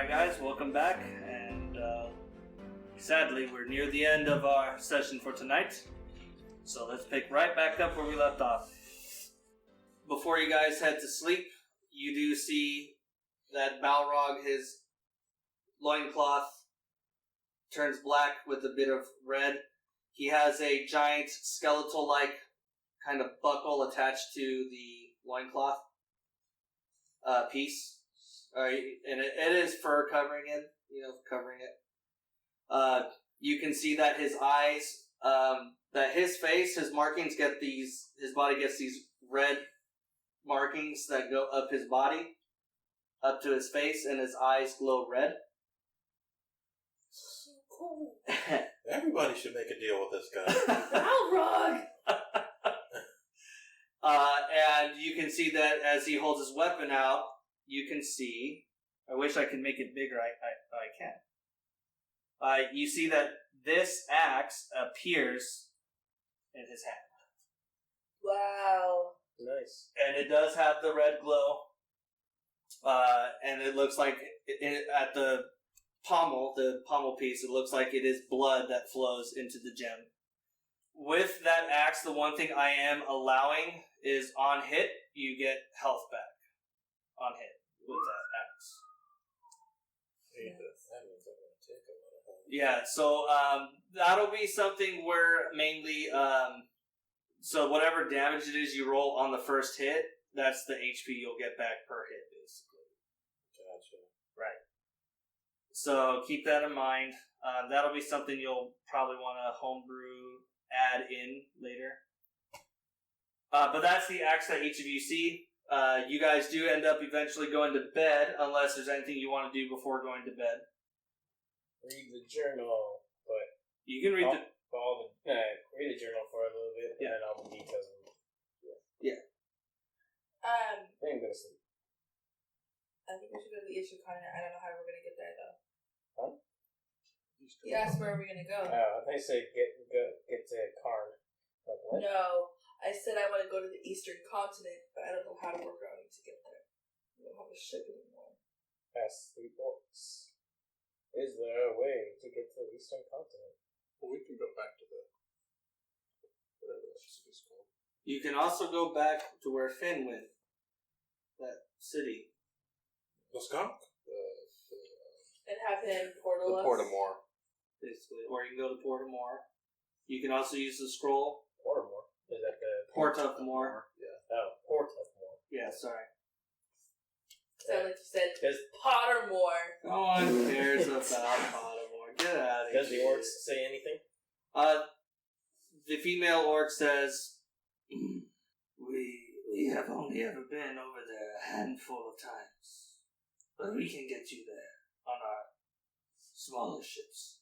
Alright guys, welcome back, and sadly we're near the end of our session for tonight, so let's pick right back up where we left off. Before you guys head to sleep, you do see that Balrog, his loincloth turns black with a bit of red. He has a giant skeletal-like kind of buckle attached to the loincloth piece. And it is fur covering it, covering it. You can see that his eyes, that his face, his markings get these, his body gets these red markings that go up his body, up to his face, and his eyes glow red. So cool. Everybody should make a deal with this guy. Balrog! And you can see that as he holds his weapon out, you can see, I wish I could make it bigger, I can't. You see that this axe appears in his hand. Wow. Nice. And it does have the red glow. And it looks like at the pommel piece, it looks like it is blood that flows into the gem. With that axe, the one thing I am allowing is on hit, you get health back. On hit with that axe. Yeah, so that'll be something where mainly, so whatever damage it is you roll on the first hit, that's the HP you'll get back per hit, basically. Gotcha. Right. So keep that in mind. That'll be something you'll probably want to homebrew, add in later. But that's the axe that each of you see. You guys do end up eventually going to bed, unless there's anything you want to do before going to bed. Read the journal, but You can read read the journal for a little bit, Yeah. and then all the details. Um, Then go to sleep. I think we should go to the Eastern Continent. I don't know how we're gonna get there though. Huh? You asked where are we gonna go? I think I said get to Karn. Like what? No, I said I want to go to the Eastern Continent, but I don't know how to work around to get there. We don't have a ship anymore. Past 3 orcs. Is there a way to get to the Eastern Continent? Well, we can go back to the whatever that city's called. You can also go back to where Finn went. That city. The skunk? And have him portal The us. Portamore. Basically. Or you can go to Portamore. You can also use the scroll. Portamore. Is that the Port of More. Yeah. Oh, Portamore. Yeah, sorry. Sound like you said Does Pottermore. No one cares about Pottermore. Get out of here. does the orcs say anything? The female orc says, We have only ever been over there a handful of times, but we can get you there on our smaller ships.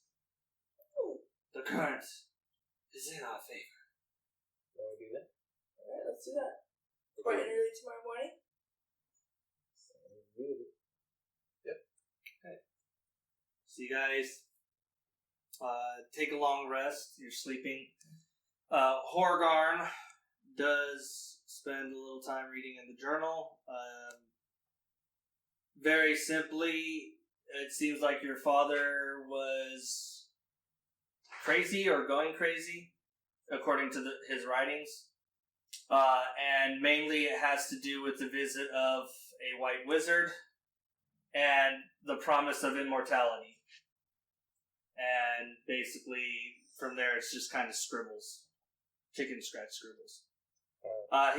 The current is in our favor. Can we do that? Alright, let's do that. Bright and early tomorrow morning? So you guys take a long rest. You're sleeping. Horgarn does spend a little time reading in the journal. Very simply, it seems like your father was crazy or going crazy, according to his writings. And mainly it has to do with the visit of a white wizard and the promise of immortality. And basically, from there, it's just kind of scribbles. Chicken scratch scribbles.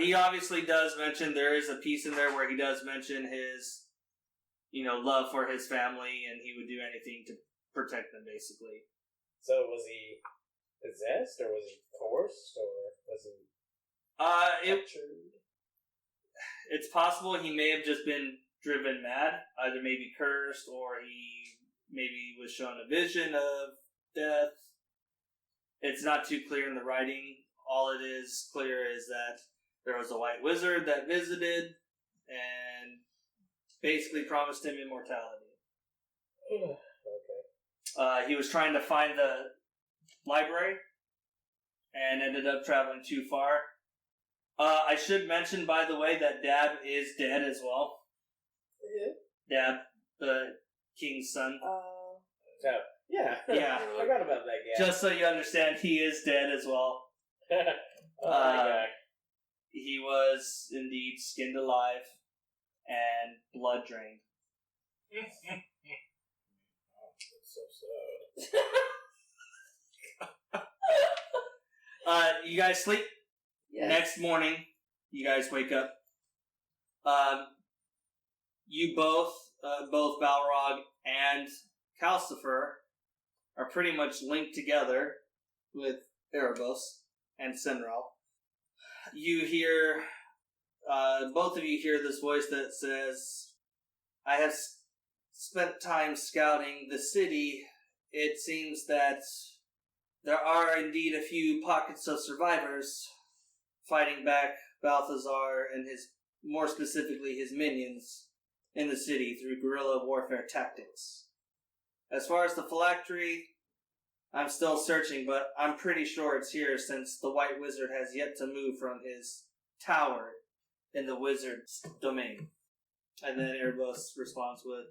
He obviously does mention, there is a piece in there where he does mention his, love for his family, and he would do anything to protect them, basically. So was he possessed, or was he coerced, or was he captured? It's possible he may have just been driven mad, either maybe cursed, or he maybe was shown a vision of death. It's not too clear in the writing. All it is clear is that there was a white wizard that visited and basically promised him immortality. Okay. He was trying to find the library and ended up traveling too far. I should mention, by the way, that Dab is dead as well. Who? Dab, the king's son. Yeah. Yeah. I forgot about that guy. Just so you understand, he is dead as well. He was indeed skinned alive and blood drained. That's so sad. You guys sleep? Yes. Next morning, you guys wake up. You both Balrog and Kalsifer are pretty much linked together with Erebos and Sinral. You hear, both of you hear this voice that says, I have spent time scouting the city. It seems that there are indeed a few pockets of survivors fighting back Balthazar and more specifically his minions in the city through guerrilla warfare tactics. As far as the phylactery, I'm still searching, but I'm pretty sure it's here since the White Wizard has yet to move from his tower in the wizard's domain. And then Erebos responds with,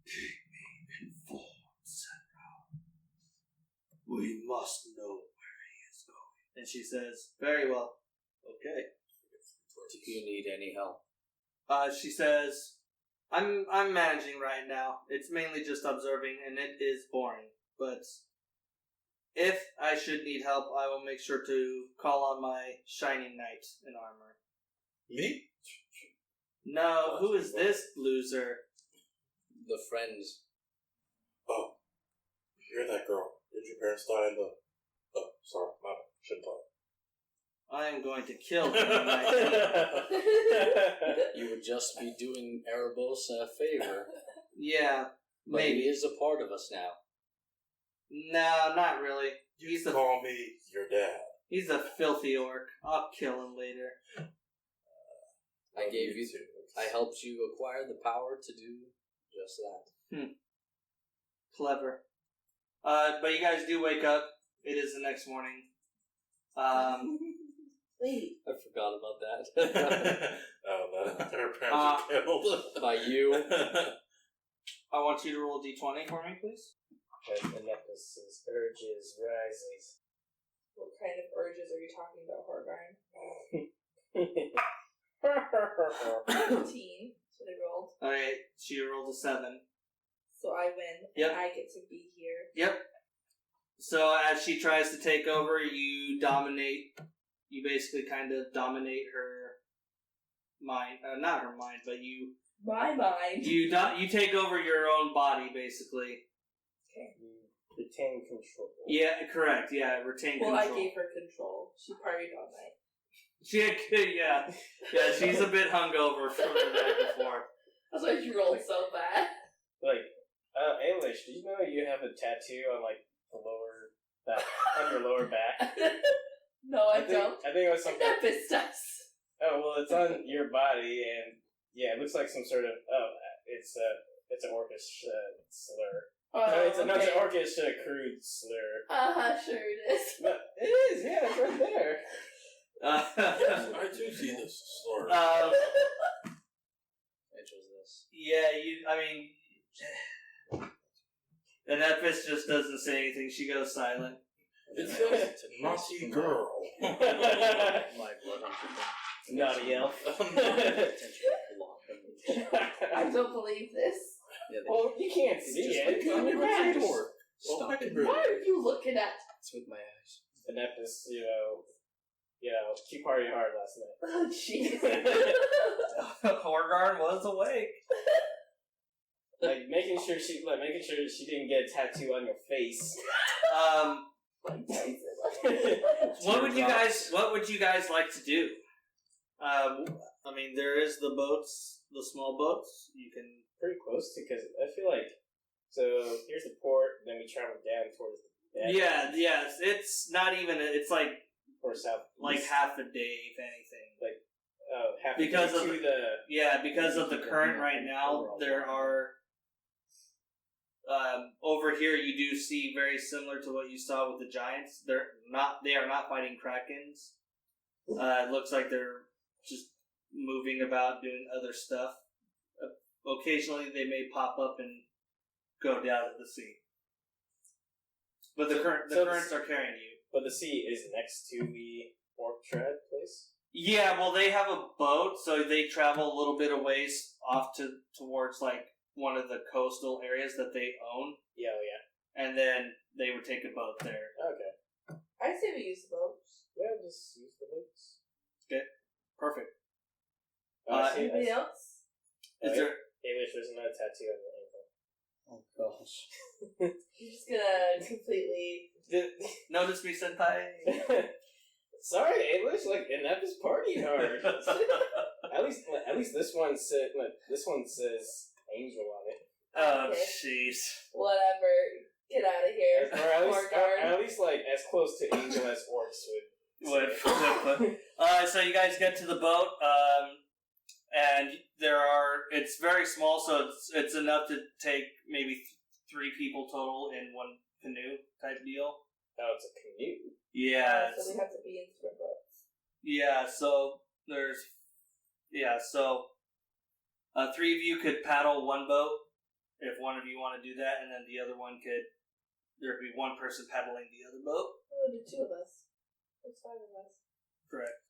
keep me informed, Senra. We must know where he is going. And she says, very well. Okay. Do you need any help? She says, I'm managing right now. It's mainly just observing, and it is boring. But if I should need help, I will make sure to call on my shining knight in armor. Me? No, who is this loser? The friends. Oh, you're that girl. Did your parents die in the... Oh, sorry, my bad. Shouldn't talk. I am going to kill him tonight. You would just be doing Erebos a favor. Yeah, But he maybe. is a part of us now. No, not really. You can call me your dad. He's a filthy orc. I'll kill him later. I helped you acquire the power to do just that. Clever. But you guys do wake up. It is the next morning. Wait. I forgot about that. Oh, no. Her parents are killed. By you. I want you to roll d20 for me, please. As the necklace's urges rises. What kind of urges are you talking about, Horgarn? 15. So they rolled. Alright, she rolled a 7. So I win. Yep. And I get to be here. Yep. So as she tries to take over, you basically kind of dominate her mind. Not her mind, but you My mind. you take over your own body, basically. Okay. You retain control. Yeah, correct. Yeah, retain Well, control. I gave her control. She partied all night. Yeah. She's a bit hungover from the night before. That's why she rolled so bad. Like, Alicia, do you know you have a tattoo on, like, the lower back, on your lower back? No, I don't. I think it was something. Nepis does. Oh, well, it's on your body, and, yeah, it looks like some sort of, it's an orcish slur. Oh, No, it's an okay. orcish crude slur. Sure it is. But it is, yeah, it's right there. I do see this slur. Which was this? Yeah, the Nepis just doesn't say anything. She goes silent. It says naughty girl. My blood hunter. Naughty elf. I don't believe this. Yeah, Well, you can't see it. It's on your back. Stop it. What are you looking at? It's with my eyes. The Nepis, key party hard last night. Oh, jeez. Horgarn was awake. making sure she didn't get a tattoo on your face. Like Tyson. What would you guys like to do? There is the boats, the small boats. You can. Pretty close to, because I feel like, so here's the port, then we travel down towards the deck. Yeah. It's not even. It's like Or south. like half a day, if anything. Half Because to of the because of the current right now, there are. Over here, you do see very similar to what you saw with the giants. They are not fighting krakens. It looks like they're just moving about doing other stuff. occasionally they may pop up and go down to the sea. But the currents are carrying you. But the sea is next to the orc trad place? Yeah, well, they have a boat, so they travel a little bit of ways off towards like one of the coastal areas that they own, Yeah, oh yeah. and then they would take a boat there. Okay. I say we use the boats. Yeah, just use the boats. Okay, perfect. Anybody else? Is there? Alicia, there's another tattoo on your ankle. Oh gosh. You're just gonna completely. Notice me, senpai. Sorry, Alicia, like, and that is partying hard. At least this one says angel on it. Oh, Okay. jeez. Whatever. Get out of here. Or at least like as close to angel as orcs would. So you guys get to the boat, and it's very small, so it's enough to take maybe 3 people total in one canoe type deal. Oh, it's a canoe. Yeah. So we have to be in different boats. Yeah, so there's... Yeah, so 3 of you could paddle one boat, if one of you want to do that, and then the other one could... There'd be one person paddling the other boat. Oh, the 2 of us. There's 5 of us. Correct.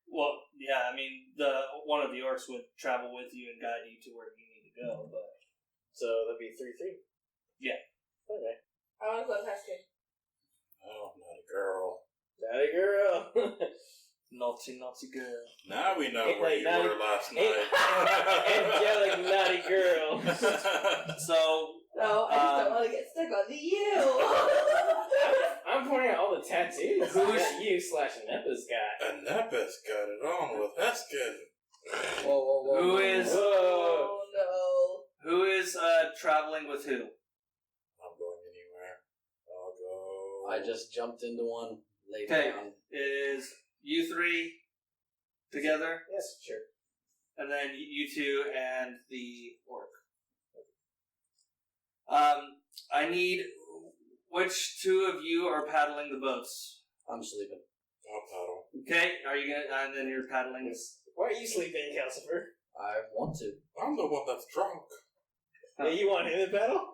Well, yeah, I mean, one of the orcs would travel with you and guide you to where you need to go, but... So that'd be 3-3. Yeah. Okay. I want to go Hesken. Oh, not a girl. Not a girl. Naughty, naughty girl. Now we know Ain't where like you naughty- were last night. Angelic naughty girl. So, No, I just don't want to get stuck on you. I'm pointing out all the tattoos that you / Nepa's got. And Nepa's got it on with Hesken. Whoa. who is Oh no. who is traveling with who? I'm going anywhere. I'll go. I just jumped into one, laid Okay, down. it is you 3 together, Yes, sure. and then you 2 and the orc. I need... Which 2 of you are paddling the boats? I'm sleeping. I'll paddle. Okay, are you gonna... And then you're paddling... Why are you sleeping, Kalsifer? I want to. I'm the one that's drunk. Yeah, you want him to battle?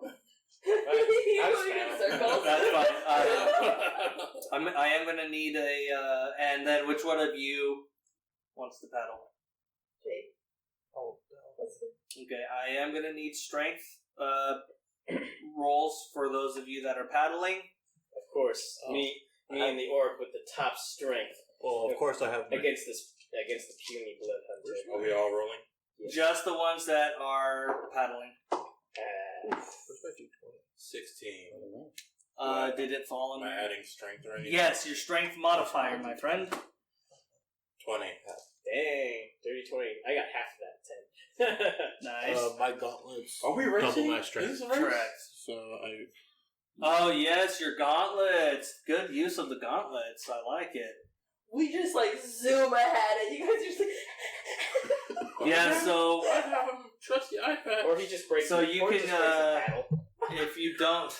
You're I'm going in just- circles. That's fine. I am going to need a... and then which one of you wants to paddle? Jake. Oh, That's good. okay, I am going to need strength rolls for those of you that are paddling. Of course. Me and the orc with the top strength Well, of course I have. against the puny blood hunter. Are we all rolling? Just the ones that are paddling. Where's my d20? 16. Did it fall Am on I your... adding strength or anything? Yes, your strength modifier, my friend. 20. Dang, 30-20. I got half of that 10. Nice. My gauntlets. Are we Double racing? my strength. Is this a race? Correct. So I. Oh, yes, your gauntlets. Good use of the gauntlets. I like it. We just like zoom ahead and you guys are just like. Yeah, so I have a trusty iPad. Or he just breaks. So you or he can, just breaks the paddle. if you don't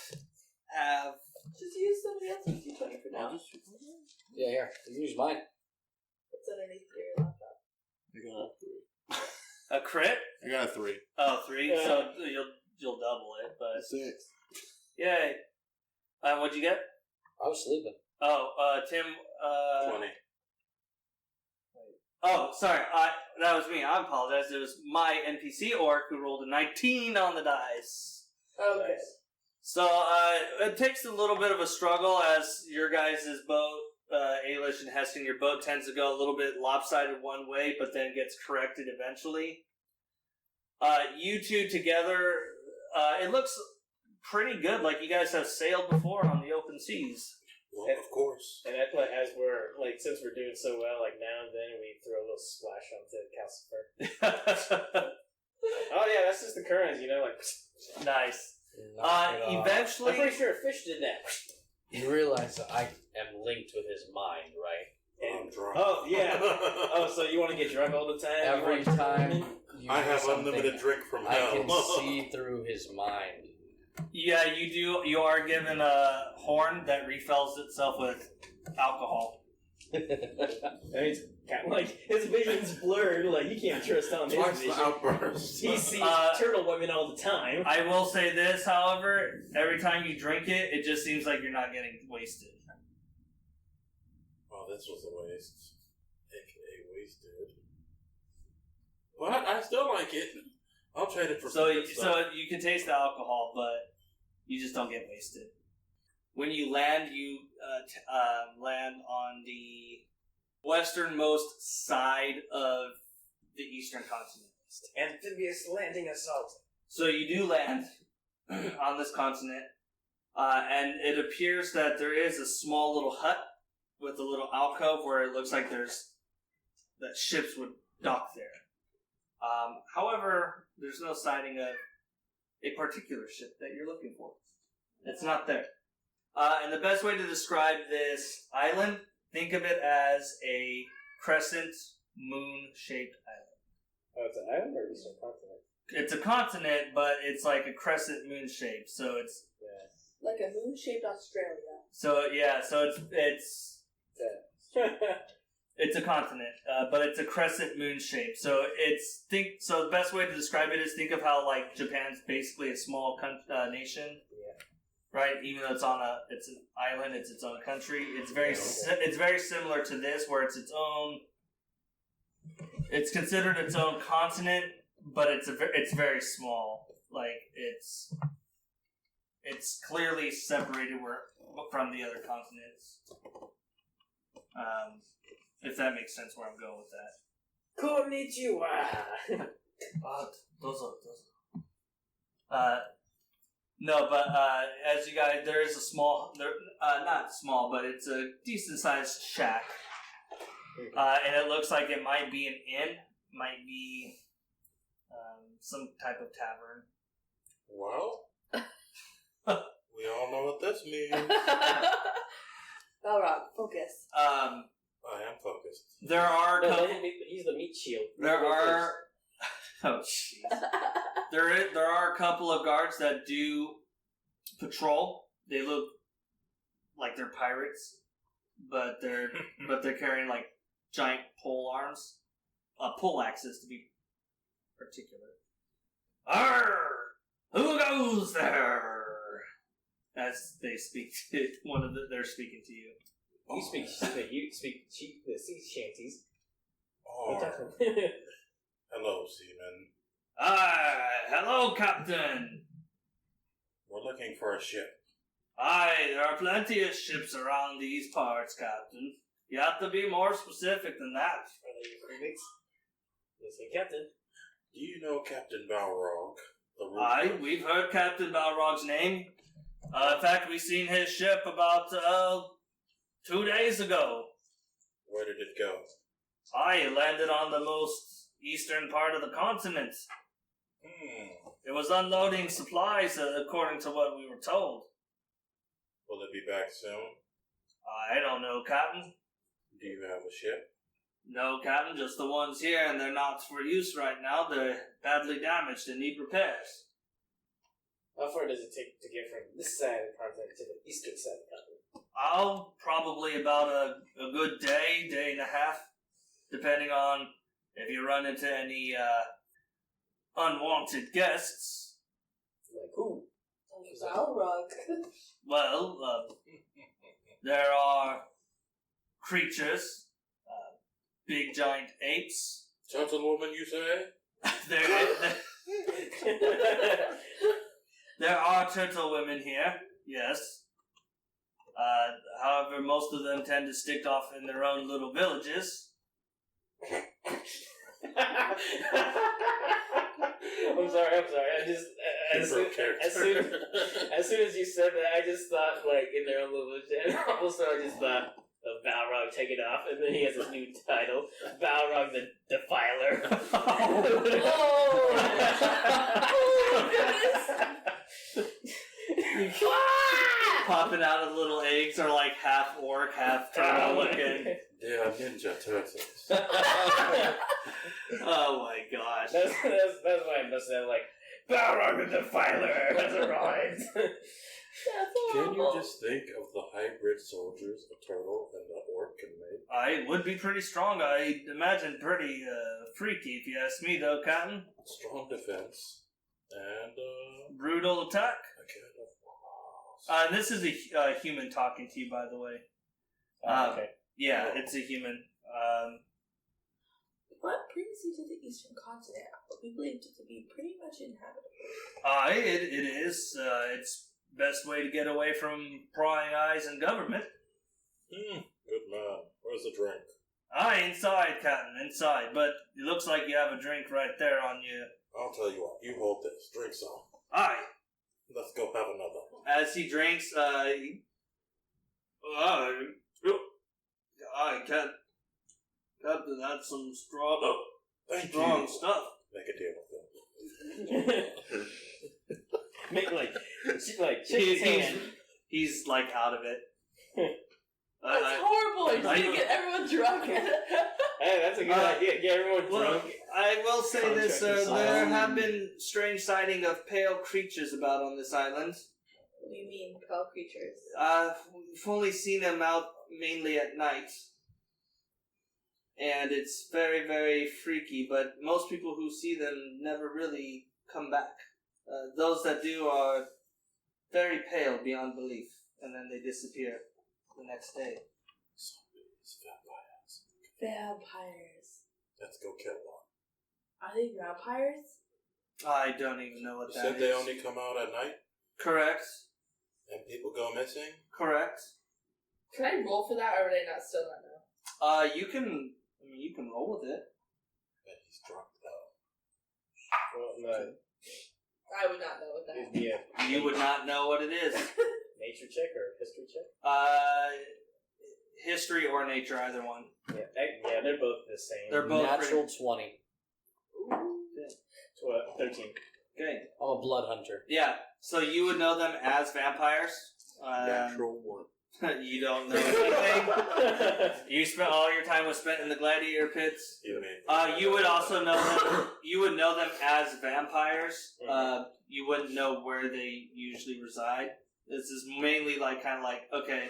have... Just use somebody else's D20 for now. Yeah, here. You can use mine. It's underneath your laptop. I got a 3. A crit? I got a 3. Oh, 3. Yeah. So you'll double it, but 6. yay. What'd you get? I was sleeping. Oh, Tim. 20. Oh, sorry. That was me. I apologize. It was my NPC orc who rolled a 19 on the dice. Okay. Nice. So it takes a little bit of a struggle as your guys' boat, Alish and Hesken, your boat tends to go a little bit lopsided one way, but then gets corrected eventually. You 2 together, it looks pretty good, like you guys have sailed before on the open seas. Well, of course. And as we're like, since we're doing so well, like now and then we throw a little splash onto Kalsifer. Oh yeah, that's just the currents, like. Nice. Knock it off. Eventually... I'm pretty sure a fish did that. You realize that I am linked with his mind, right? I'm drunk. Oh yeah. Oh, so you want to get drunk all the time? You Every wanna- time you I do have something, unlimited drink from I hell. can see through his mind. Yeah, you do. You are given a horn that refills itself with alcohol. I mean, kind of like his vision's blurred. Like you can't trust on his Twice vision. the outburst. He sees turtle women all the time. I will say this, however, every time you drink it, it just seems like you're not getting wasted. Oh, this was a waste. AKA wasted. But I still like it. I'll trade it for So some good stuff. you can taste the alcohol, but you just don't get wasted. When you land, you land on the westernmost side of the eastern continent. Amphibious landing assault. So you do land on this continent, and it appears that there is a small little hut with a little alcove where it looks like that ships would dock there. However, there's no sighting of a particular ship that you're looking for. It's not there. And the best way to describe this island, think of it as a crescent moon-shaped island. Oh, it's an island or just a continent? It's a continent, but it's like a crescent moon shape. So it's Like a moon-shaped Australia. it's a continent, but it's a crescent moon shape. So the best way to describe it is think of how like Japan's basically a small nation. Yeah. Right, even though it's an island, it's its own country. It's very similar to this, where it's its own. It's considered its own continent, but it's very small. Like it's clearly separated from the other continents. If that makes sense, where I'm going with that. Konnichiwa. No, but as you guys, there is a small, not small, but it's a decent-sized shack, and it looks like it might be an inn, might be some type of tavern. Well, we all know what this means. Balrog, focus. I am focused. There are He's the meat shield. there are oh jeez. There are a couple of guards that do patrol. They look like they're pirates, but they're carrying like giant pole arms, pole axes to be particular. Arr! Who goes there? As they speak to they're speaking to you. You speak the sea shanties. Oh, hello, seaman. Hello, Captain. We're looking for a ship. Aye, there are plenty of ships around these parts, Captain. You have to be more specific than that. Are they your critics? Yes, Captain. Do you know Captain Balrog? Aye, we've heard Captain Balrog's name. In fact, we seen his ship about 2 days ago. Where did it go? Aye, it landed on the most eastern part of the continent. It was unloading supplies, according to what we were told. Will it be back soon? I don't know, Captain. Do you have a ship? No, Captain, just the ones here, and they're not for use right now. They're badly damaged and need repairs. How far does it take to get from this side of the continent to the eastern side of the continent? Probably about a good day and a half, depending on if you run into any unwanted guests. Like who? Balrog. Well, there are creatures, big giant apes. Gentlewoman, you say? There are turtle women here, yes. However, most of them tend to stick off in their own little villages. I'm sorry. I just as soon as you said that, I just thought like in their own little village, and also I just thought of Balrog taking off, and then he has a new title, Balrog the Defiler. Popping out of little eggs are like half orc, half turtle looking. They are ninja turtles. Oh my gosh. That's why I must have like Balrog the Defiler has arrived. That's Can horrible. you just think of the hybrid soldiers a turtle and an orc can make? I would be pretty strong. I imagine pretty freaky, if you ask me, though, Cotton. Strong defense and Brutal attack. a kind of This is a human talking to you, by the way. Okay. Yeah, it's a human. What brings you to the eastern continent? We believe it to be pretty much inhabitable. It is. It's best way to get away from prying eyes and government. Good man. Where's the drink? Inside, Captain, inside. But it looks like you have a drink right there on you. I'll tell you what. You hold this. Drink some. Aye. Let's go have another. As he drinks, Captain, that's some Thank strong you. stuff. Make a deal with them. Make shake his hand. He's like out of it. That's horrible. You're just gonna get everyone drunk. Hey, that's a good idea. Get everyone drunk. I will say this, Contract there have been strange sighting of pale creatures about on this island. What do you mean, pale creatures? We've only seen them out mainly at night. And it's very, very freaky, but most people who see them never really come back. Those that do are very pale beyond belief, and then they disappear the next day. Zombies, vampires. Vampires. Let's go kill one. Are they vampires? I don't even know what You that said is. they only come out at night Correct. and people go missing? Correct. Can I roll for that, or would I not still not know? You can roll with it. And he's drunk though. Well, no. I would not know what that is. Yeah. You would not know what it is. Nature check or history check? History or nature, either one. Yeah, they're both the same. They're both Natural 20. 13. Okay. I'm a blood hunter. Yeah. So you would know them as vampires. Natural 1. You don't know anything. You spent all your time was spent in the gladiator pits. You would also know them. You would know them as vampires. You wouldn't know where they usually reside. This is mainly kind of like, okay,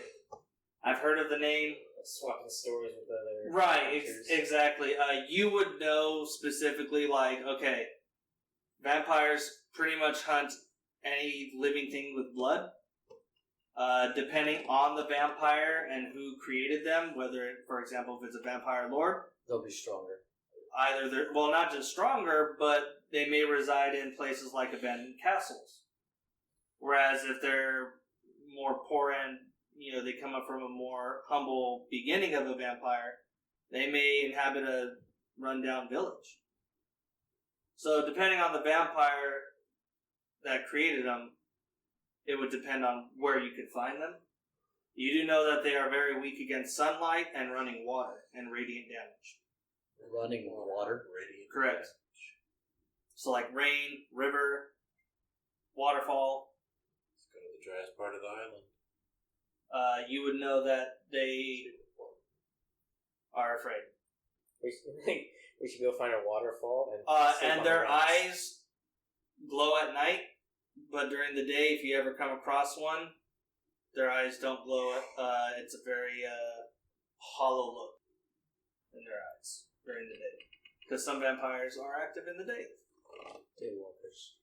I've heard of the name. Swapping stories with other Right, characters. exactly. You would know specifically, okay, vampires pretty much hunt any living thing with blood. Depending on the vampire and who created them, whether, for example, if it's a vampire lord, They'll be stronger. either they're, well, not just stronger, but they may reside in places like abandoned castles. Whereas if they're more poor and, they come up from a more humble beginning of a vampire, they may inhabit a rundown village. So depending on the vampire that created them, it would depend on where you could find them. You do know that they are very weak against sunlight and running water and radiant damage. Running water. Radiant. Correct. So like rain, river, waterfall, Let's go to the driest part of the island. you would know that they are afraid. We should go find a waterfall and sleep And on their the rocks. eyes glow at night, but during the day, if you ever come across one, their eyes don't glow. It's a very hollow look in their eyes during the day. Because some vampires are active in the day. Daywalkers.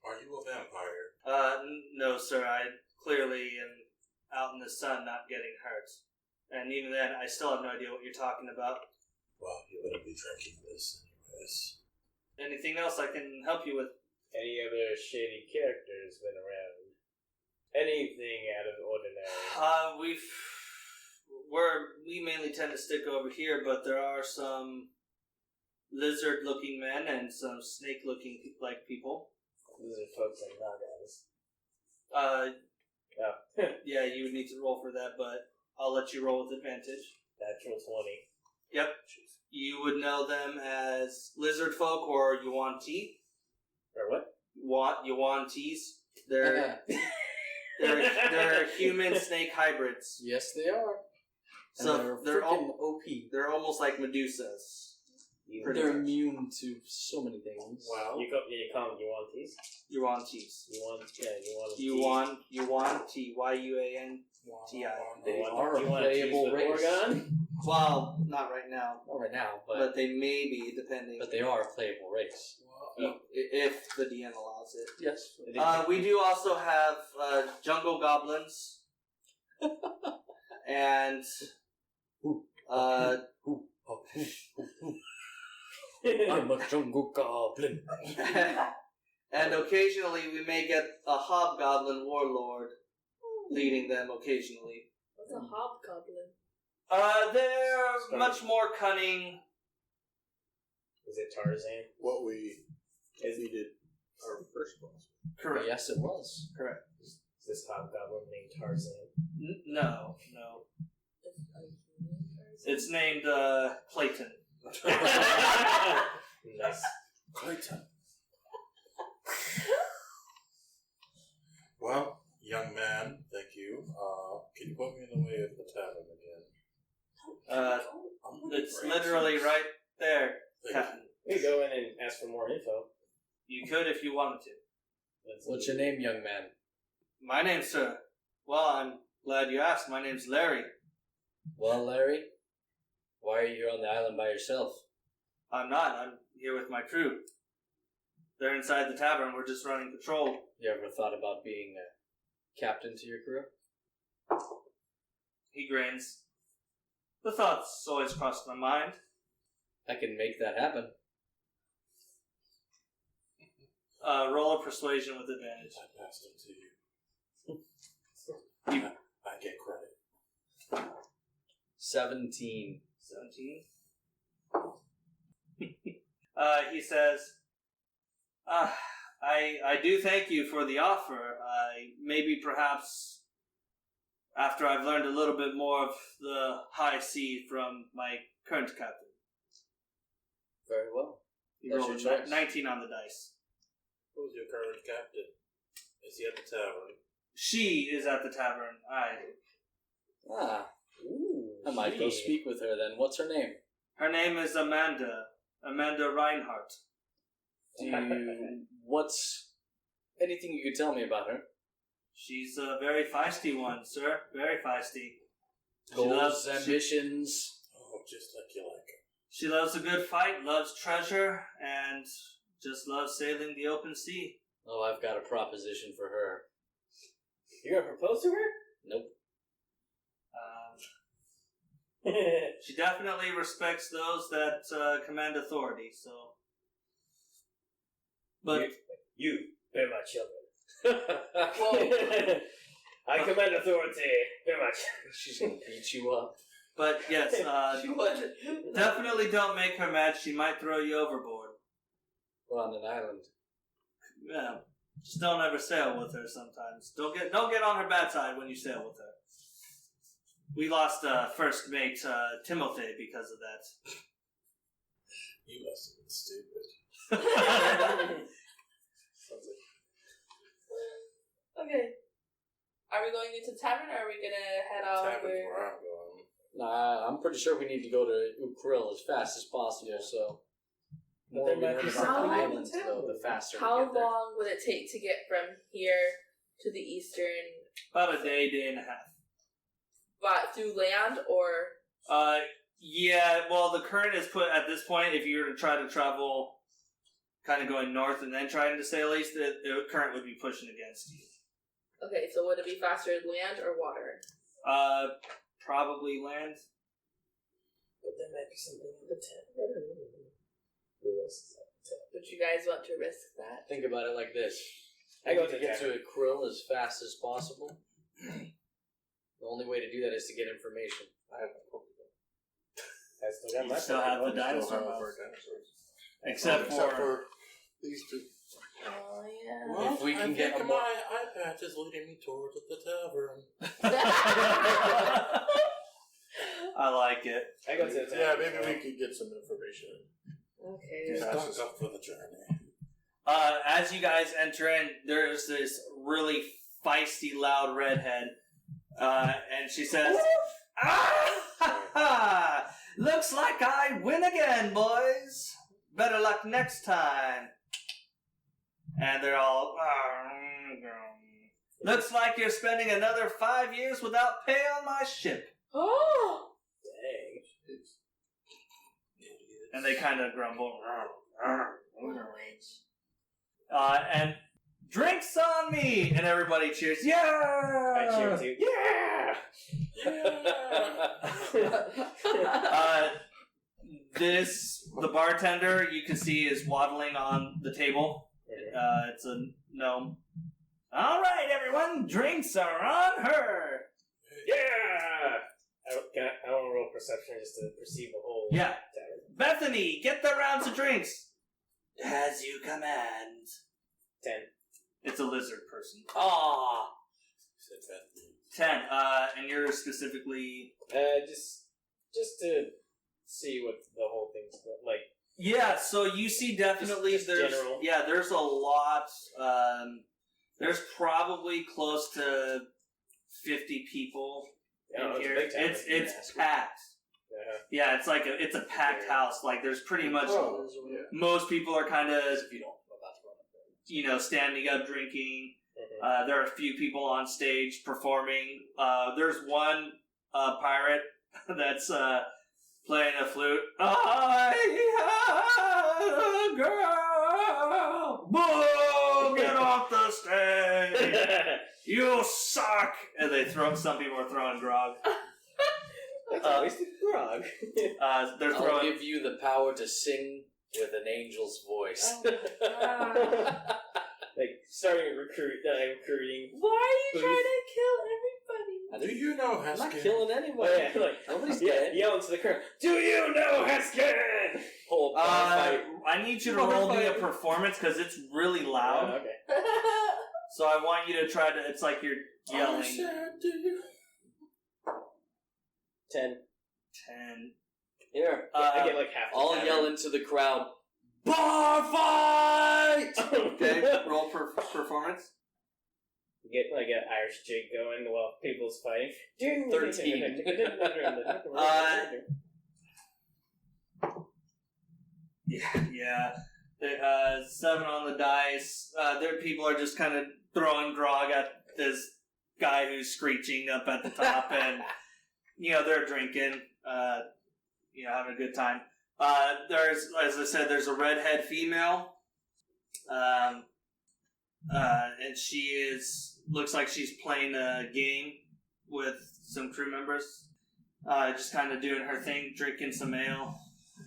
Are you a vampire? No, sir. I clearly am out in the sun not getting hurt. And even then, I still have no idea what you're talking about. Well, you wouldn't be drinking this anyways. Anything else I can help you with? Any other shady characters been around? Anything out of ordinary? We mainly tend to stick over here, but there are some lizard-looking men and some snake-looking like people. Lizard folks and not guys. Yeah, you would need to roll for that, but I'll let you roll with advantage. Natural 20. Yep. You would know them as lizard folk or Yuan-Ti. Or what? Yuan-Tis. They're human snake hybrids. Yes, they are. So And they're freaking OP. they're almost like Medusas. They're immune to so many things. Well, You call them Yuan-Tis? You want cheese. You want T Y-U-A-N-T-I. They You are a want playable cheese with race. Horgarn? Well, not right now, Not right now, but they may be depending they are a playable race. if the DM allows it. Yes. We do also have jungle goblins and I'm a jungle goblin. and occasionally we may get a hobgoblin warlord leading them occasionally. What's a hobgoblin? They're much more cunning. Is it Tarzan? What we needed our first boss. Correct. Yes, it was. Correct. Is this hobgoblin named Tarzan? No. It's named Clayton. Nice. Clayton. Well, young man, thank you. Can you put me in the way of the tavern again? It's literally right there, Thank Captain. We go in and ask for more info. You could if you wanted to. What's your name, young man? My name's Sir. Well, I'm glad you asked. My name's Larry. Well, Larry, why are you here on the island by yourself? I'm not. I'm here with my crew. They're inside the tavern. We're just running patrol. You ever thought about being a captain to your crew? He grins. The thought's always crossed my mind. I can make that happen. Roll a persuasion with advantage. I passed him to you. I get credit. 17. 17. He says, I do thank you for the offer. Maybe perhaps after I've learned a little bit more of the high sea from my current captain. Very well. He That's rolled your choice. 19 on the dice. Who's your current captain? Is he at the tavern? She is at the tavern. Ooh, I might go speak with her then. What's her name? Her name is Amanda Reinhardt. What's anything you could tell me about her? She's a very feisty one, sir. Very feisty. Goals, ambitions. Oh, just like you like her. She loves a good fight, loves treasure, and just loves sailing the open sea. Oh, I've got a proposition for her. You're gonna propose to her? Nope. She definitely respects those that command authority, so... But... You bear my children. I command authority. Bear my children. She's gonna beat you up. But yes, She would. definitely don't make her mad. She might throw you overboard. We're on an island. Yeah, just don't ever sail with her sometimes. Don't get on her bad side when you sail with her. We lost first mate Timothy because of that. You must have been stupid. Okay. Are we going into tavern or are we gonna head off? Tavern's where I'm going. Nah, I'm pretty sure we need to go to Ukrill as fast as possible, so... But More there we might learn be about something the in islands, though, the faster How we get there. long would it take to get from here to the eastern? About a day and a half. But through land or? Yeah, well, the current is put at this point, if you were to try to travel kind of going north and then trying to sail east, the current would be pushing against you. Okay, so would it be faster land or water? Probably land. But there might be something in the tent. Would you guys want to risk that? Think about it like this. I go to to get to tavern. Ukrill as fast as possible. The only way to do that is to get information. I have a Pokemon. I still got my You still have the Pokemon. dinosaur Still have mouth. our dinosaurs. Except for... these two. Oh yeah. Well, If we can I get think a more- my iPad is leading me towards the tavern. I like it. I go to the Yeah, tavern. maybe we could get some information. Okay. Stock up for the journey. As you guys enter in, there's this really feisty, loud redhead, and she says, "Ah, ha, ha! Looks like I win again, boys. Better luck next time. And they're all... Looks like you're spending another 5 years without pay on my ship. Oh! Dang. And they kind of grumble. Witch. And drinks on me! And everybody cheers. Yeah! I cheer too. Yeah! The bartender, you can see, is waddling on the table. It's a gnome. All right, everyone, drinks are on her. Yeah! I want to roll perception just to perceive the whole Yeah. tavern. Bethany, get the rounds of drinks. As you command. 10. It's a lizard person. Ah. Said Bethany. 10. And you're specifically... Just to see what the whole thing's like. Yeah, so you see definitely Just there's... general. Yeah, there's a lot... there's probably close to 50 people Yeah, in it's a here. big tavern. It's packed. Yeah, it's like it's a packed house. Like there's pretty much most people are kind of If you don't know about the run standing up drinking. Mhm. There are a few people on stage performing. There's one pirate that's playing a flute. I had a girl. Boom! Get off the stage. You suck. And some people are throwing grog. That's a wasted grog. They're I'll throwing. give you the power to sing with an angel's voice. Oh my god. Like starting recruiting. Why are you trying to kill everybody? Do you know I'm not Hesken? killing Oh, anybody. yeah, like Nobody's yeah, dead. yelling to the crowd. Do you know Hesken? Whole fight. I need you to roll me a performance because it's really loud. Oh, okay. So I want you to try to. It's like you're yelling. I said, do you? 10. 10. Here. I get like half. the I'll tavern. yell into the crowd. Bar fight! Okay, roll for performance. Get like an Irish jig going while people's fighting. 13. Yeah. 7 on the dice. There, people are just kind of throwing grog at this guy who's screeching up at the top, and they're drinking. Having a good time. There's, as I said, there's a redhead female, and she looks like she's playing a game with some crew members, just kind of doing her thing, drinking some ale,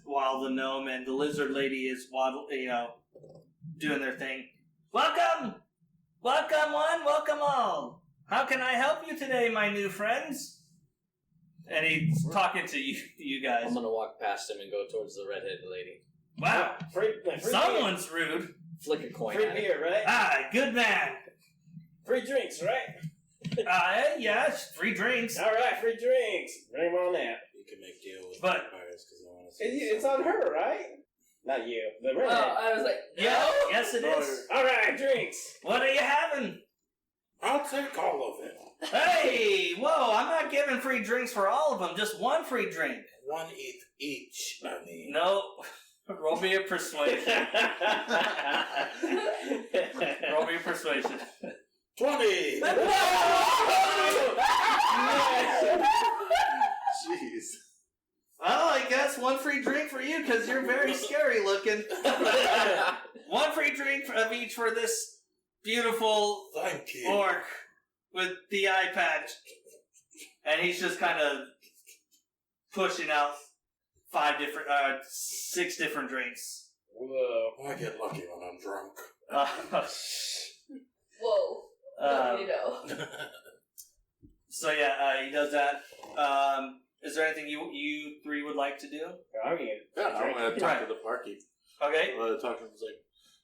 while the gnome and the lizard lady is doing their thing. Welcome one, welcome all. How can I help you today, my new friends? And he's talking to you guys. I'm gonna walk past him and go towards the redheaded lady. Wow, Free someone's rude. Flick a coin free at it. beer, right? Ah, good man. Free drinks, right? Yes, free drinks. All right, free drinks. Bring them on out. You can make deal with But- vampires because I want to see. It's on her, right? Not you. The Oh, redhead. I was like, Yeah, no. yes it is. All right, drinks. What are you having? I'll take all of it. Hey, whoa, I'm not giving free drinks for all of them, just one free drink. One each, I mean. No, roll me a persuasion. Roll me a persuasion. 20! Jeez. Well, I guess one free drink for you because you're very scary looking. One free drink of each for this beautiful Thank you. orc with the eye patch. And he's just kind of pushing out 6 different drinks. Whoa. I get lucky when I'm drunk. Whoa. Nobody know. So yeah, he does that. Is there anything you 3 would like to do? I'm gonna Yeah, I'm drink. going to talk to the barkeep. Okay. I'm going to talk to him. He's like,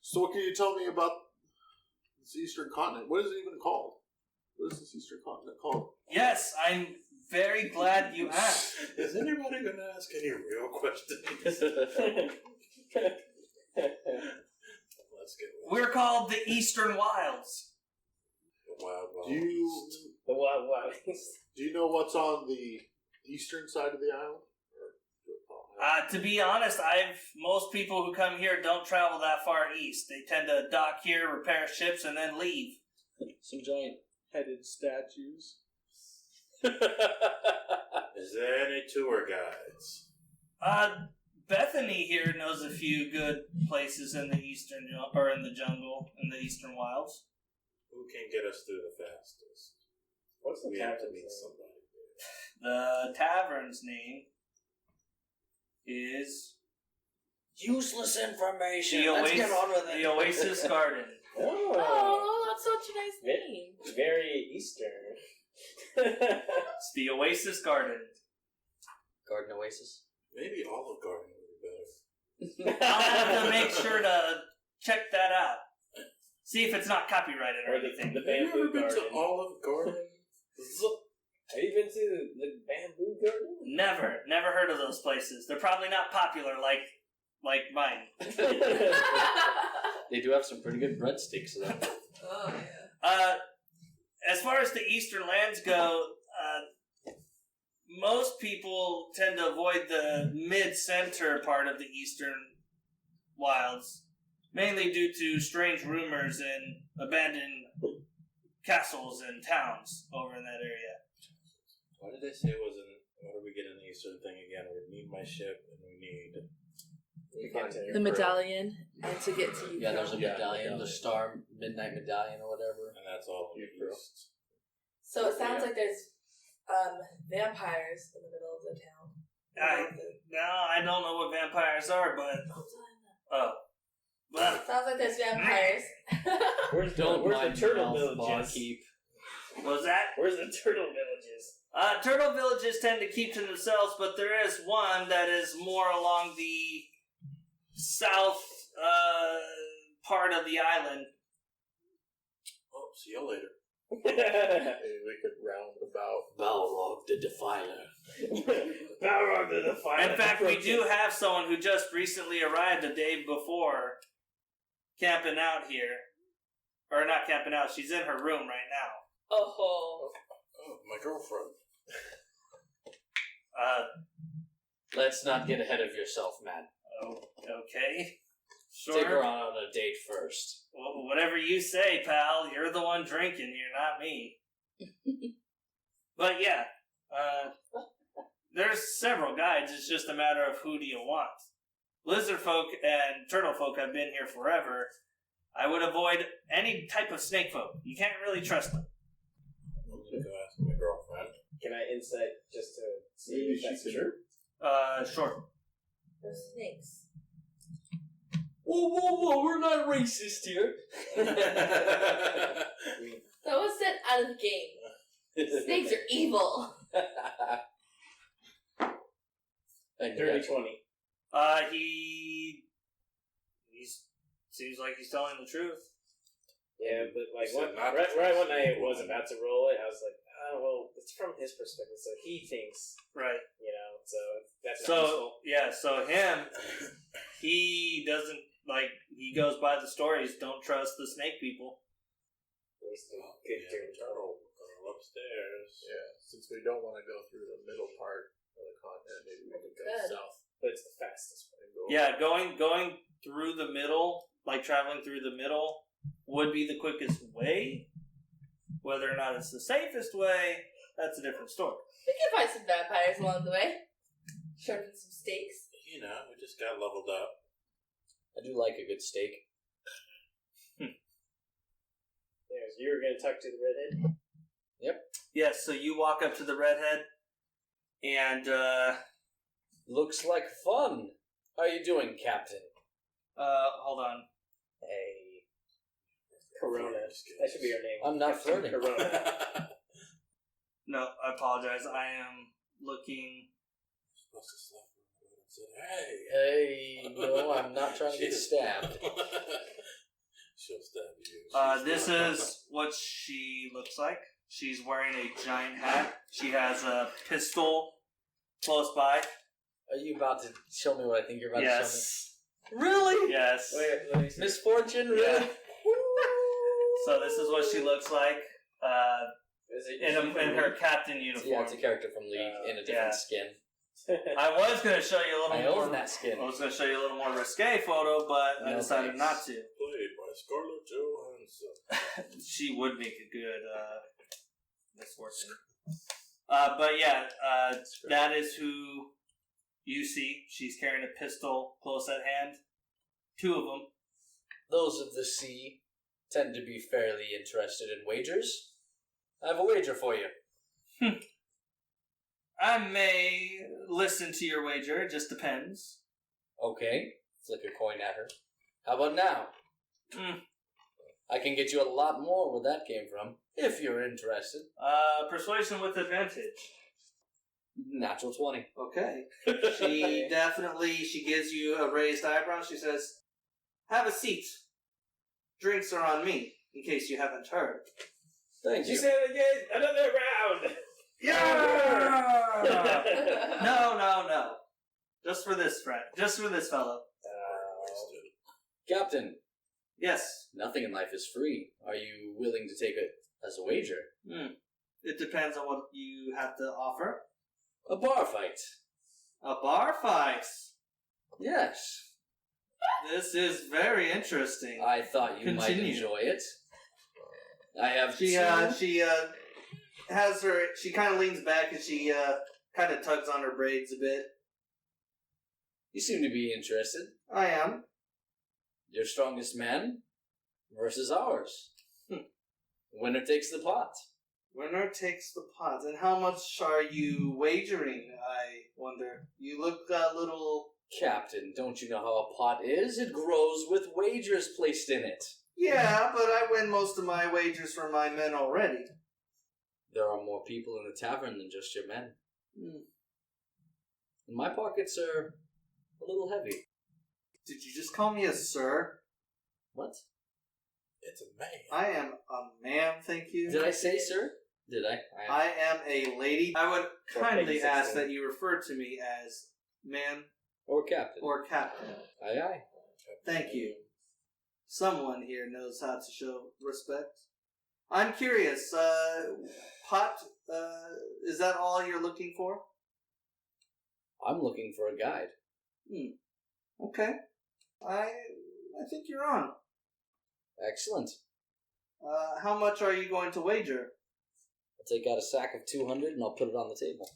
so what can you tell me about this Eastern continent? What is it even called? What is this Eastern continent called? Yes, I'm very glad you asked. Is anybody going to ask any real questions? Let's get We're called the Eastern Wilds. wild. Do you The Wild Wild. do you know what's on the eastern side of the island? To be honest, most people who come here don't travel that far east. They tend to dock here, repair ships, and then leave. Some giant headed statues. Is there any tour guides? Bethany here knows a few good places in the eastern in the jungle, in the eastern wilds. Who can get us through the fastest? What's the We have to tavern's meet name? somebody. The tavern's name is Useless information. the Let's get on with the Oasis Garden. Oh, that's such a nice name. Very Eastern. It's the Oasis Garden. Garden Oasis. Maybe Olive Garden would be better. I'll have to make sure to check that out. See if it's not copyrighted or Or anything. the Have you ever bamboo been garden. to Olive Garden? Have you been to the bamboo garden? Never heard of those places. They're probably not popular like mine. They do have some pretty good breadsticks though. Oh, yeah. As far as the eastern lands go, most people tend to avoid the mid-center part of the eastern wilds, mainly due to strange rumors and abandoned castles and towns over in that area. Why did they say it was what do we get in the Eastern thing again? We need my ship and we need... The medallion, and to get to you. Yeah, there's a Yeah, medallion, the medallion. star midnight medallion or whatever. And that's all in the East. So it sounds like there's vampires in the middle of the town. I don't know what vampires are, but well, Sounds like there's vampires. Where's Don't the mind turtle mouth, villages? barkeep. what was that? Where's the turtle villages? Turtle villages tend to keep to themselves, but there is one that is more along the south part of the island. Oh, see you later. Maybe we could round about Balrog the Defiler. Balrog the Defiler. In fact, we do have someone who just recently arrived the day before camping out here. Or not camping out, she's in her room right now. Oh. Oh, my girlfriend. Let's not get ahead of yourself, man. Okay. Sure. Take her on a date first. Well, whatever you say, pal. You're the one drinking here, not me. But yeah, there's several guides. It's just a matter of who do you want. Lizard folk and turtle folk have been here forever. I would avoid any type of snake folk. You can't really trust them. I'm gonna go ask my girlfriend. Can I insight just to see Maybe if that's she could- true? Sure. There's snakes. Whoa, we're not racist here. That was sent out of the game. Snakes are evil. Dirty 20. He seems like he's telling the truth. Yeah, but like You said not to right trust when I people. was about to roll it, I was like, oh well, it's from his perspective, so he thinks, Right. so that's not useful. So him, he doesn't, he goes by the stories, don't trust the snake people. Good dirty turtle girl upstairs. Yeah, since we don't want to go through the middle part of the continent, maybe we could go Good. south But it's the fastest way. and go. Yeah, going through the middle, traveling through the middle, would be the quickest way. Whether or not it's the safest way, that's a different story. We can find some vampires along the way. Sharpen some steaks. You know, we just got leveled up. I do like a good steak. Yes, you were gonna talk to the redhead. Yes, so you walk up to the redhead, and Looks like fun. How you doing, Captain? hold on. Hey. Corona. That should be your name. I'm not flirting. Corona. No, I apologize. I am looking. Supposed to slap her and said, Hey, no, I'm not trying to get stabbed. She'll stab you. This is what she looks like. She's wearing a giant hat. She has a pistol close by. Are you about to show me what I think you're about to Yes. show me? Really? Yes. Wait, let me see. Misfortune, really? Yeah. So this is what she looks like Is it in her captain uniform. Yeah, it's a character from League in a different Yeah. skin. I was going to show you a I little own more. that skin. I was going to show you a little more risque photo, but I No decided thanks. not to. Played by Scarlett Johansson. She would make a good Miss Fortune. But yeah, that is who you see. She's carrying a pistol close at hand. 2 of them. Those of the sea tend to be fairly interested in wagers. I have a wager for you. I may listen to your wager. It just depends. Okay. Flick a coin at her. How about now? Mm. I can get you a lot more where that came from, if you're interested. Persuasion with advantage. Natural 20. Okay. She definitely, she gives you a raised eyebrow. She says, have a seat. Drinks are on me, in case you haven't heard. Thank Did you. you say it again? Another round! Yeah! No. Just for this friend. Just for this fellow. Captain, Yes. nothing in life is free. Are you willing to take it as a wager? It depends on what you have to offer. A bar fight. A bar fight. Yes. This is very interesting. I thought you might Continue. enjoy it. I have She has her. She kind of leans back and she kind of tugs on her braids a bit. You seem to be interested. I am. Your strongest man versus ours. Winner takes the pot. Winner takes the pot. And how much are you wagering? I wonder. You look a little. Captain, don't you know how a pot is? It grows with wagers placed in it. Yeah, but I win most of my wagers for my men already. There are more people in the tavern than just your men. And my pockets are a little heavy. Did you just call me a sir? What? It's a man. I am a man, thank you. Did I say sir? Did I? I am a lady. I would kindly Peggy ask 16. that you refer to me as man Or captain? or captain. Aye aye. Thank you. Someone here knows how to show respect. I'm curious, pot, is that all you're looking for? I'm looking for a guide. Okay. I think you're on. Excellent. How much are you going to wager? I'll take out a sack of 200 and I'll put it on the table.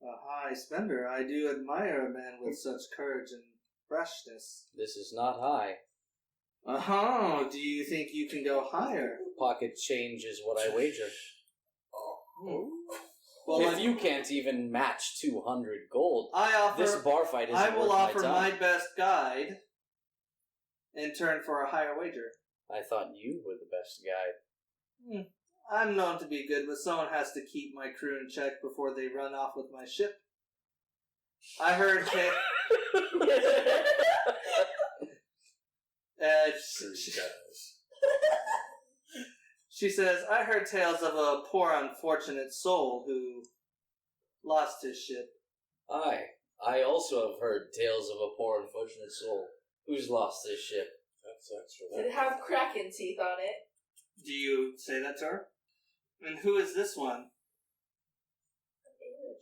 A high spender. I do admire a man with such courage and freshness. This is not high. Oh, do you think you can go higher? Pocket change is what I wager. Well, If you can't even match 200 gold, I offer. this bar fight isn't I will worth offer my my time. best guide in turn for a higher wager. I thought you were the best guide. I'm known to be good, but someone has to keep my crew in check before they run off with my ship. I heard. She says, I heard tales of a poor unfortunate soul who lost his ship. I also have heard tales of a poor unfortunate soul who's lost his ship. That's extra. Did it have kraken teeth on it? Do you say that to her? And who is this one?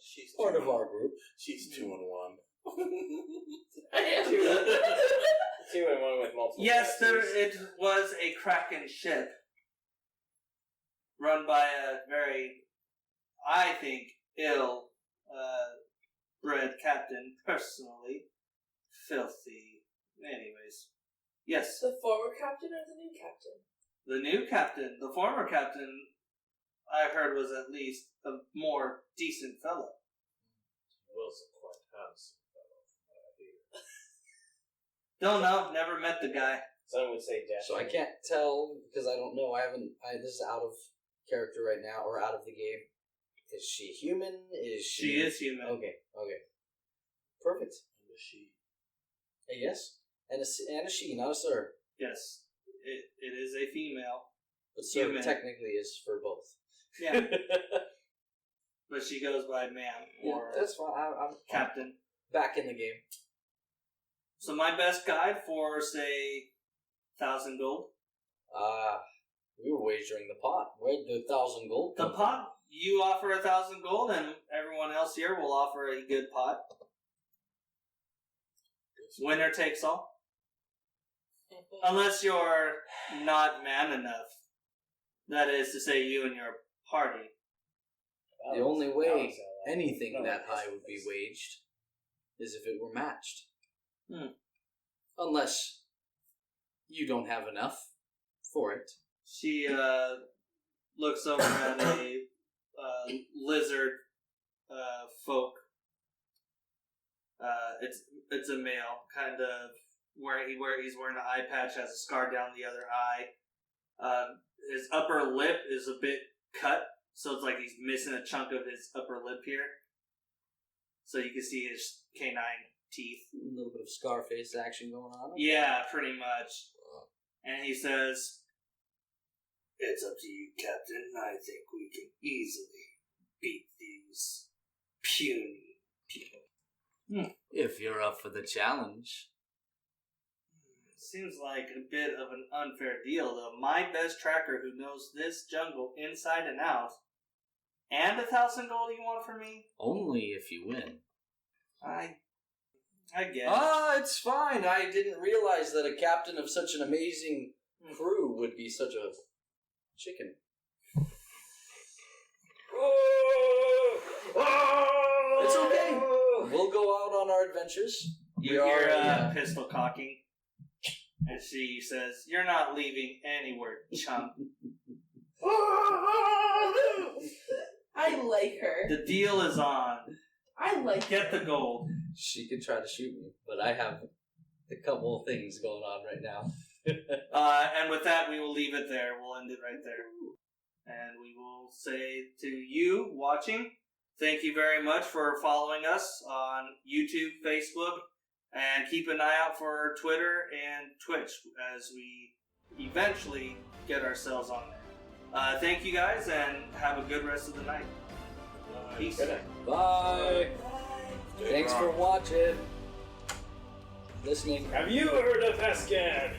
She's Part of 2 and- our group. She's 2 and 1. Two and one with multiple. Yes, characters. it was a Kraken ship. Run by a very, I think, ill bred captain, personally. Filthy. Anyways. Yes, The former captain or the new captain? the new captain, the former captain, I heard was at least a more decent fellow. Wilson quite handsome. Don't know, never met the guy. Some would say death. So I can't tell because I don't know. This is out of character right now or out of the game. Is she human? Is she? She is human. Okay. Perfect. And a she. A yes, and a she, not a sir. Yes, it is a female. But sir Human. technically is for both. Yeah, but she goes by ma'am or That's fine. I'm captain. back in the game. So my best guide for, say, 1,000 gold. We were wagering the pot. Where'd the 1,000 gold The come pot, you offer 1,000 gold, and everyone else here will offer a good pot. Winner takes all. Unless you're not man enough. That is to say, you and your party. The only way anything that high would be waged is if it were matched. Unless you don't have enough for it. She looks over at a lizard folk. It's a male, kind of he's wearing an eye patch, has a scar down the other eye. His upper lip is a bit cut, so it's like he's missing a chunk of his upper lip here. So you can see his canine teeth. A little bit of Scarface action going on. Yeah, pretty much. And he says, "It's up to you, Captain. I think we can easily beat these puny people." If you're up for the challenge. Seems like a bit of an unfair deal, though. My best tracker who knows this jungle inside and out, and 1,000 gold you want from me? Only if you win. I guess. It's fine. I didn't realize that a captain of such an amazing crew would be such a chicken. It's okay. We'll go out on our adventures. You hear pistol cocking. And she says, "You're not leaving anywhere, chump." I like her. The deal is on. I like Get her. the gold. She could try to shoot me, but I have a couple of things going on right now. And with that, we will leave it there. We'll end it right there. And we will say to you watching, thank you very much for following us on YouTube, Facebook, and keep an eye out for Twitter and Twitch as we eventually get ourselves on there. Thank you guys, and have a good rest of the night. Peace. Good night. Bye. Thanks for watching. Listening. Have you heard of Hesken?